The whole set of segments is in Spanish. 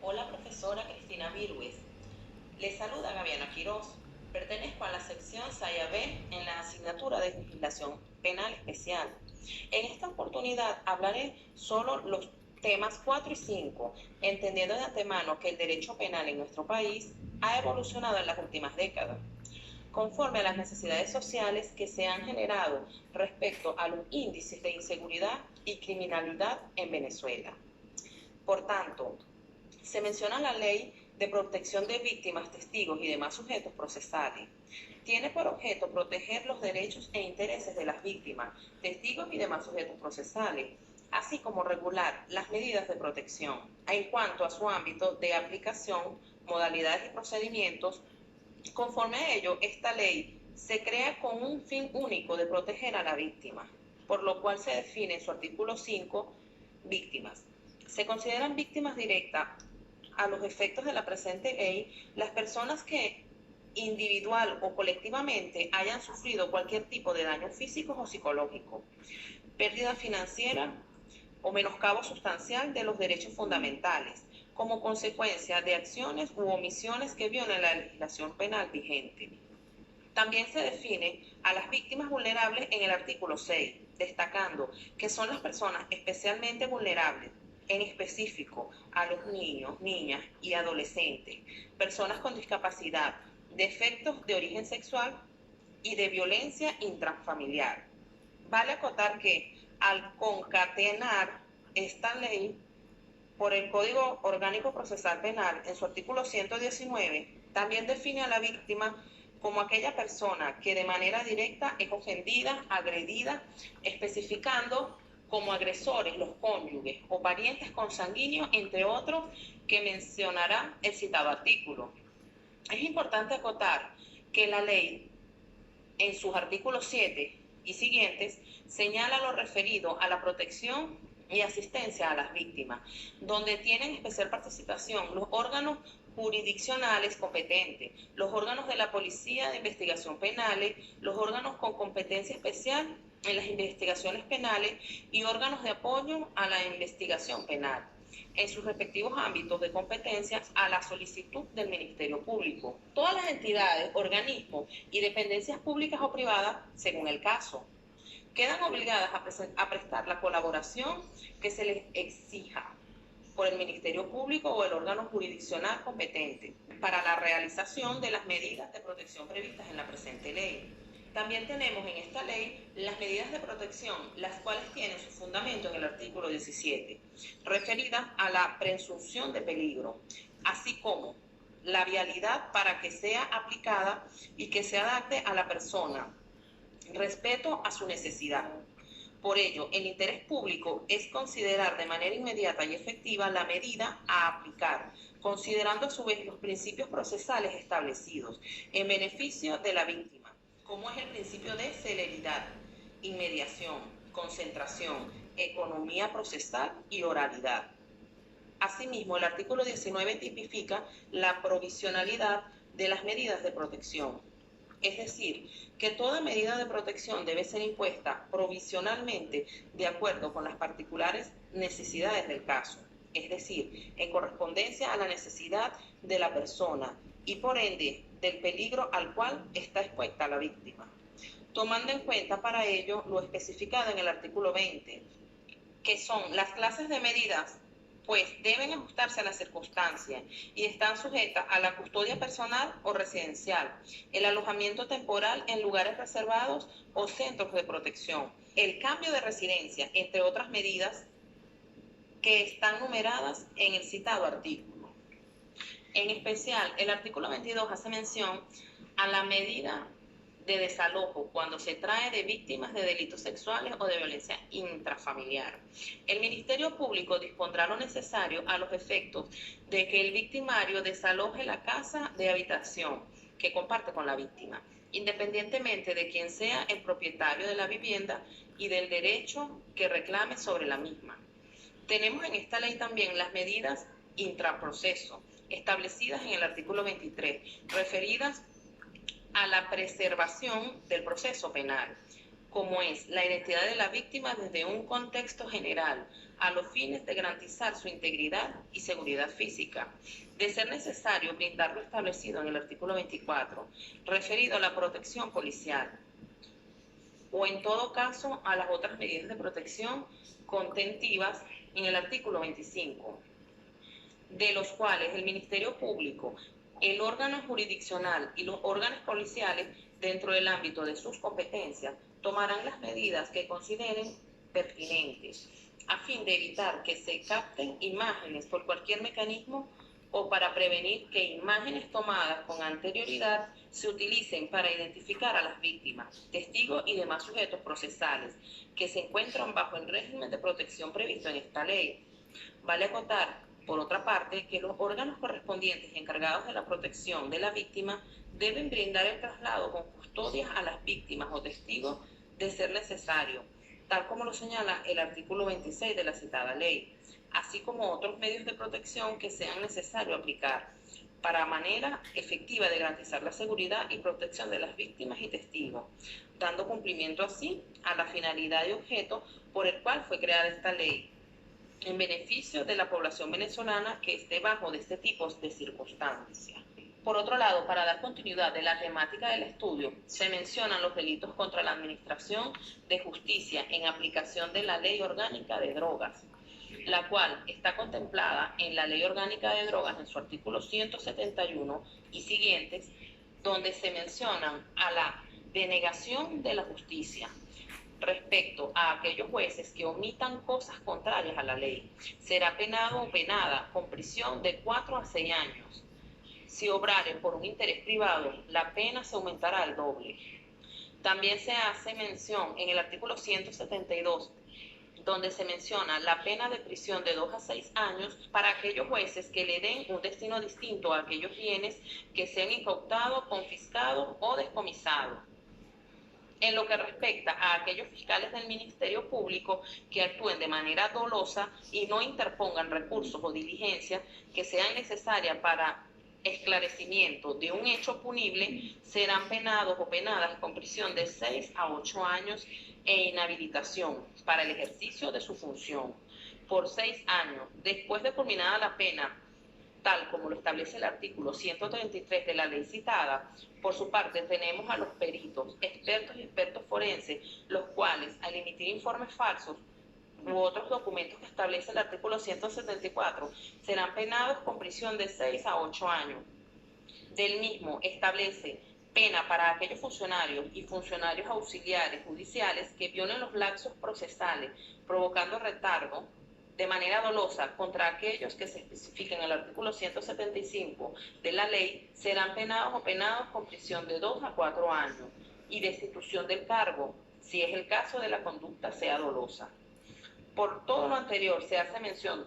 Hola, profesora Cristina Virgües. Les saluda Gaviana Quiroz. Pertenezco a la sección Saya B en la asignatura de Legislación Penal Especial. En esta oportunidad hablaré solo los temas 4 y 5, entendiendo de antemano que el derecho penal en nuestro país ha evolucionado en las últimas décadas, conforme a las necesidades sociales que se han generado respecto a los índices de inseguridad y criminalidad en Venezuela. Por tanto, se menciona la Ley de Protección de Víctimas, Testigos y demás sujetos procesales. Tiene por objeto proteger los derechos e intereses de las víctimas, testigos y demás sujetos procesales, así como regular las medidas de protección. En cuanto a su ámbito de aplicación, modalidades y procedimientos, conforme a ello, esta ley se crea con un fin único de proteger a la víctima, por lo cual se define en su artículo 5, víctimas. Se consideran víctimas directas a los efectos de la presente ley las personas que individual o colectivamente hayan sufrido cualquier tipo de daño físico o psicológico, pérdida financiera o menoscabo sustancial de los derechos fundamentales, como consecuencia de acciones u omisiones que violen la legislación penal vigente. También se define a las víctimas vulnerables en el artículo 6, destacando que son las personas especialmente vulnerables, en específico a los niños, niñas y adolescentes, personas con discapacidad, defectos de origen sexual y de violencia intrafamiliar. Vale acotar que al concatenar esta ley por el Código Orgánico Procesal Penal, en su artículo 119, también define a la víctima como aquella persona que de manera directa es ofendida, agredida, especificando como agresores los cónyuges o parientes consanguíneos, entre otros, que mencionará el citado artículo. Es importante acotar que la ley, en sus artículos 7 y siguientes, señala lo referido a la protección y asistencia a las víctimas, donde tienen especial participación los órganos jurisdiccionales competentes, los órganos de la Policía de Investigación Penales, los órganos con competencia especial en las investigaciones penales y órganos de apoyo a la investigación penal, en sus respectivos ámbitos de competencia a la solicitud del Ministerio Público. Todas las entidades, organismos y dependencias públicas o privadas, según el caso, quedan obligadas a prestar la colaboración que se les exija por el Ministerio Público o el órgano jurisdiccional competente para la realización de las medidas de protección previstas en la presente ley. También tenemos en esta ley las medidas de protección, las cuales tienen su fundamento en el artículo 17, referidas a la presunción de peligro, así como la vialidad para que sea aplicada y que se adapte a la persona, respeto a su necesidad. Por ello, el interés público es considerar de manera inmediata y efectiva la medida a aplicar, considerando a su vez los principios procesales establecidos en beneficio de la víctima, como es el principio de celeridad, inmediación, concentración, economía procesal y oralidad. Asimismo, el artículo 19 tipifica la provisionalidad de las medidas de protección. Es decir, que toda medida de protección debe ser impuesta provisionalmente de acuerdo con las particulares necesidades del caso, es decir, en correspondencia a la necesidad de la persona y por ende del peligro al cual está expuesta la víctima, tomando en cuenta para ello lo especificado en el artículo 20, que son las clases de medidas, pues deben ajustarse a las circunstancias y están sujetas a la custodia personal o residencial, el alojamiento temporal en lugares reservados o centros de protección, el cambio de residencia, entre otras medidas que están numeradas en el citado artículo. En especial, el artículo 22 hace mención a la medida de desalojo cuando se trae de víctimas de delitos sexuales o de violencia intrafamiliar. El Ministerio Público dispondrá lo necesario a los efectos de que el victimario desaloje la casa de habitación que comparte con la víctima, independientemente de quién sea el propietario de la vivienda y del derecho que reclame sobre la misma. Tenemos en esta ley también las medidas intraproceso, establecidas en el artículo 23, referidas a la preservación del proceso penal, como es la identidad de la víctima desde un contexto general, a los fines de garantizar su integridad y seguridad física. De ser necesario, brindar lo establecido en el artículo 24, referido a la protección policial, o en todo caso a las otras medidas de protección contentivas en el artículo 25, de los cuales el Ministerio Público, el órgano jurisdiccional y los órganos policiales, dentro del ámbito de sus competencias, tomarán las medidas que consideren pertinentes, a fin de evitar que se capten imágenes por cualquier mecanismo o para prevenir que imágenes tomadas con anterioridad se utilicen para identificar a las víctimas, testigos y demás sujetos procesales que se encuentran bajo el régimen de protección previsto en esta ley. Vale acotar, por otra parte, que los órganos correspondientes encargados de la protección de la víctima deben brindar el traslado con custodias a las víctimas o testigos de ser necesario, tal como lo señala el artículo 26 de la citada ley, así como otros medios de protección que sean necesario aplicar para manera efectiva de garantizar la seguridad y protección de las víctimas y testigos, dando cumplimiento así a la finalidad y objeto por el cual fue creada esta ley, en beneficio de la población venezolana que esté bajo de este tipo de circunstancias. Por otro lado, para dar continuidad de la temática del estudio, se mencionan los delitos contra la administración de justicia en aplicación de la Ley Orgánica de Drogas, la cual está contemplada en la Ley Orgánica de Drogas en su artículo 171 y siguientes, donde se mencionan a la denegación de la justicia respecto a aquellos jueces que omitan cosas contrarias a la ley. Será penado o penada con prisión de 4 a 6 años. Si obrare por un interés privado, la pena se aumentará al doble. También se hace mención en el artículo 172, donde se menciona la pena de prisión de 2 a 6 años para aquellos jueces que le den un destino distinto a aquellos bienes que sean incautados, confiscados o descomisados. En lo que respecta a aquellos fiscales del Ministerio Público que actúen de manera dolosa y no interpongan recursos o diligencias que sean necesarias para esclarecimiento de un hecho punible, serán penados o penadas con prisión de 6 a 8 años e inhabilitación para el ejercicio de su función por 6 años después de culminada la pena, tal como lo establece el artículo 133 de la ley citada. Por su parte, tenemos a los peritos, expertos y expertos forenses, los cuales, al emitir informes falsos u otros documentos que establece el artículo 174, serán penados con prisión de 6 a 8 años. Del mismo establece pena para aquellos funcionarios y funcionarios auxiliares judiciales que violen los lapsos procesales, provocando retardo de manera dolosa contra aquellos que se especifiquen en el artículo 175 de la ley, serán penados o penados con prisión de 2 a 4 años y destitución del cargo, si es el caso de la conducta sea dolosa. Por todo lo anterior, se hace mención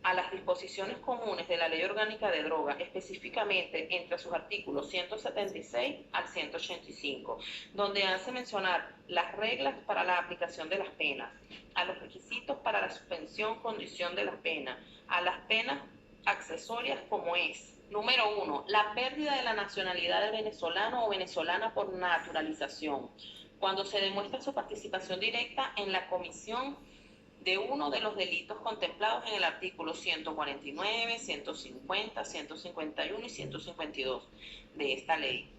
a las disposiciones comunes de la Ley Orgánica de Drogas, específicamente entre sus artículos 176 al 185, donde hace mencionar las reglas para la aplicación de las penas, a los requisitos para la suspensión, condición de la pena, a las penas accesorias como es: número 1, la pérdida de la nacionalidad del venezolano o venezolana por naturalización, cuando se demuestra su participación directa en la comisión de uno de los delitos contemplados en el artículo 149, 150, 151 y 152 de esta ley.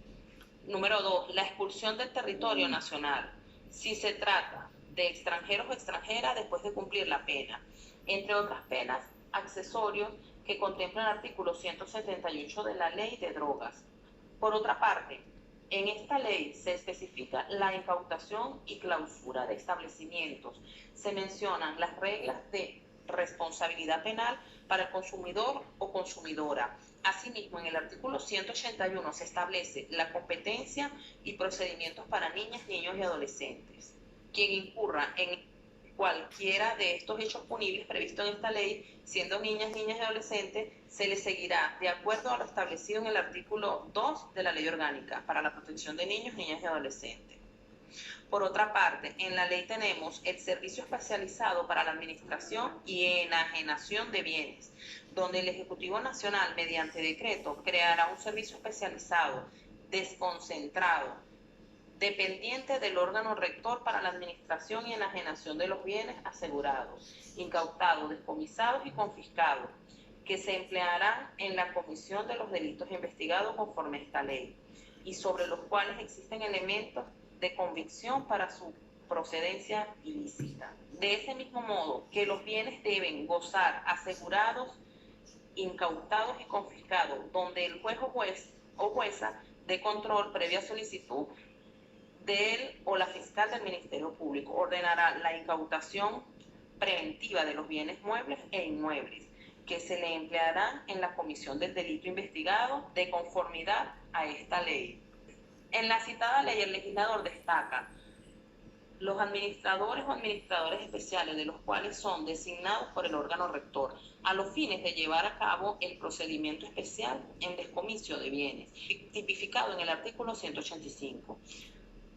Número 2, la expulsión del territorio nacional, si se trata de extranjeros o extranjeras después de cumplir la pena, entre otras penas accesorios que contempla el artículo 178 de la Ley de Drogas. Por otra parte, en esta ley se especifica la incautación y clausura de establecimientos. Se mencionan las reglas de responsabilidad penal para el consumidor o consumidora. Asimismo, en el artículo 181 se establece la competencia y procedimientos para niñas, niños y adolescentes. Quien incurra en cualquiera de estos hechos punibles previstos en esta ley, siendo niñas, niñas y adolescentes, se les seguirá de acuerdo a lo establecido en el artículo 2 de la Ley Orgánica para la protección de niños, niñas y adolescentes. Por otra parte, en la ley tenemos el Servicio Especializado para la Administración y Enajenación de Bienes, donde el Ejecutivo Nacional, mediante decreto, creará un servicio especializado, desconcentrado, dependiente del órgano rector para la administración y enajenación de los bienes asegurados, incautados, descomisados y confiscados, que se emplearán en la comisión de los delitos investigados conforme a esta ley, y sobre los cuales existen elementos de convicción para su procedencia ilícita. De ese mismo modo, que los bienes deben gozar asegurados, incautados y confiscados, donde el juez o jueza de control, previa solicitud de él o la fiscal del Ministerio Público, ordenará la incautación preventiva de los bienes muebles e inmuebles, que se le emplearán en la comisión del delito investigado de conformidad a esta ley. En la citada ley, el legislador destaca los administradores o administradores especiales, de los cuales son designados por el órgano rector, a los fines de llevar a cabo el procedimiento especial en descomiso de bienes, tipificado en el artículo 185.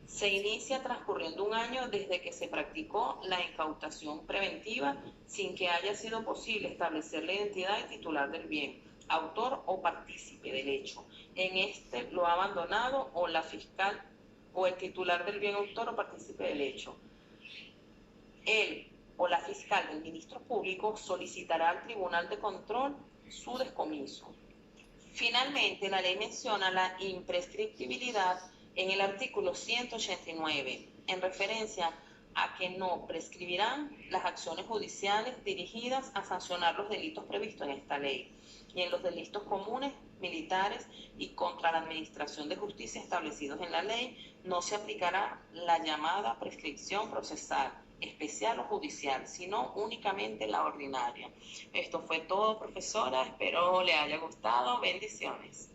Se inicia transcurriendo un año desde que se practicó la incautación preventiva sin que haya sido posible establecer la identidad y titular del bien, autor o partícipe del hecho. En este lo ha abandonado o la fiscal o el titular del bien, autor o partícipe del hecho. Él o la fiscal del ministro público solicitará al Tribunal de Control su descomiso. Finalmente, la ley menciona la imprescriptibilidad en el artículo 189, en referencia a que no prescribirán las acciones judiciales dirigidas a sancionar los delitos previstos en esta ley, y en los delitos comunes, militares y contra la administración de justicia establecidos en la ley, no se aplicará la llamada prescripción procesal, especial o judicial, sino únicamente la ordinaria. Esto fue todo, profesora. Espero le haya gustado. Bendiciones.